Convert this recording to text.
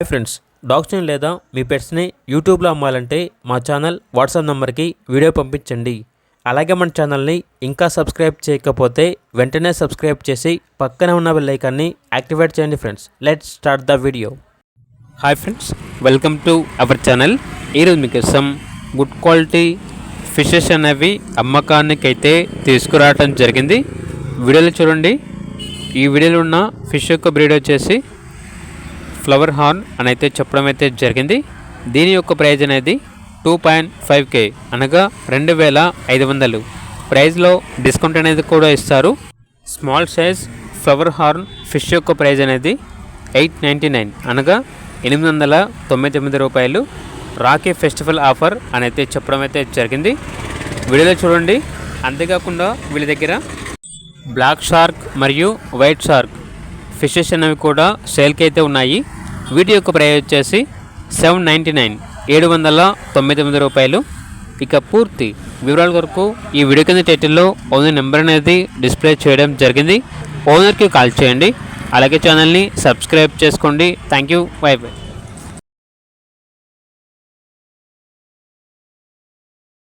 Hi friends, డాగ్స్ని లేదా మీ పెట్స్ని యూట్యూబ్లో అమ్మాలంటే మా ఛానల్ వాట్సాప్ నెంబర్కి వీడియో పంపించండి. అలాగే మన ఛానల్ని ఇంకా సబ్స్క్రైబ్ చేయకపోతే వెంటనే సబ్స్క్రైబ్ చేసి పక్కనే ఉన్న బెల్ ఐకాన్ని యాక్టివేట్ చేయండి. Friends, let's start the video. Hi friends, welcome to our channel. ఈరోజు మీకోసం గుడ్ క్వాలిటీ ఫిషెస్ అనేవి అమ్మకానికైతే తీసుకురావడం జరిగింది. వీడియోలో చూడండి. ఈ వీడియోలో ఉన్న ఫిష్ యొక్క బ్రీడ్ వచ్చేసి ఫ్లవర్ హార్న్ అని అయితే చెప్పడం అయితే జరిగింది. దీని యొక్క ప్రైజ్ అనేది 2.5K అనగా 2500. ప్రైజ్లో డిస్కౌంట్ అనేది కూడా ఇస్తారు. Small size flower horn fish యొక్క ప్రైజ్ అనేది 899 అనగా 899 రూపాయలు. రాఖీ ఫెస్టివల్ ఆఫర్ అని అయితే చెప్పడం అయితే జరిగింది. వీడియోలో చూడండి. అంతేకాకుండా వీళ్ళ దగ్గర బ్లాక్ షార్క్ మరియు వైట్ షార్క్ ఫిషెస్ అనేవి కూడా సేల్కి అయితే ఉన్నాయి. వీటి యొక్క ప్రైస్ వచ్చేసి 799 799 రూపాయలు. ఇక పూర్తి వివరాల కొరకు ఈ వీడియో కింద టైటిల్లో ఓనర్ నెంబర్ అనేది డిస్ప్లే చేయడం జరిగింది. ఓనర్కి కాల్ చేయండి. అలాగే ఛానల్ని సబ్స్క్రైబ్ చేసుకోండి. Thank you. By by.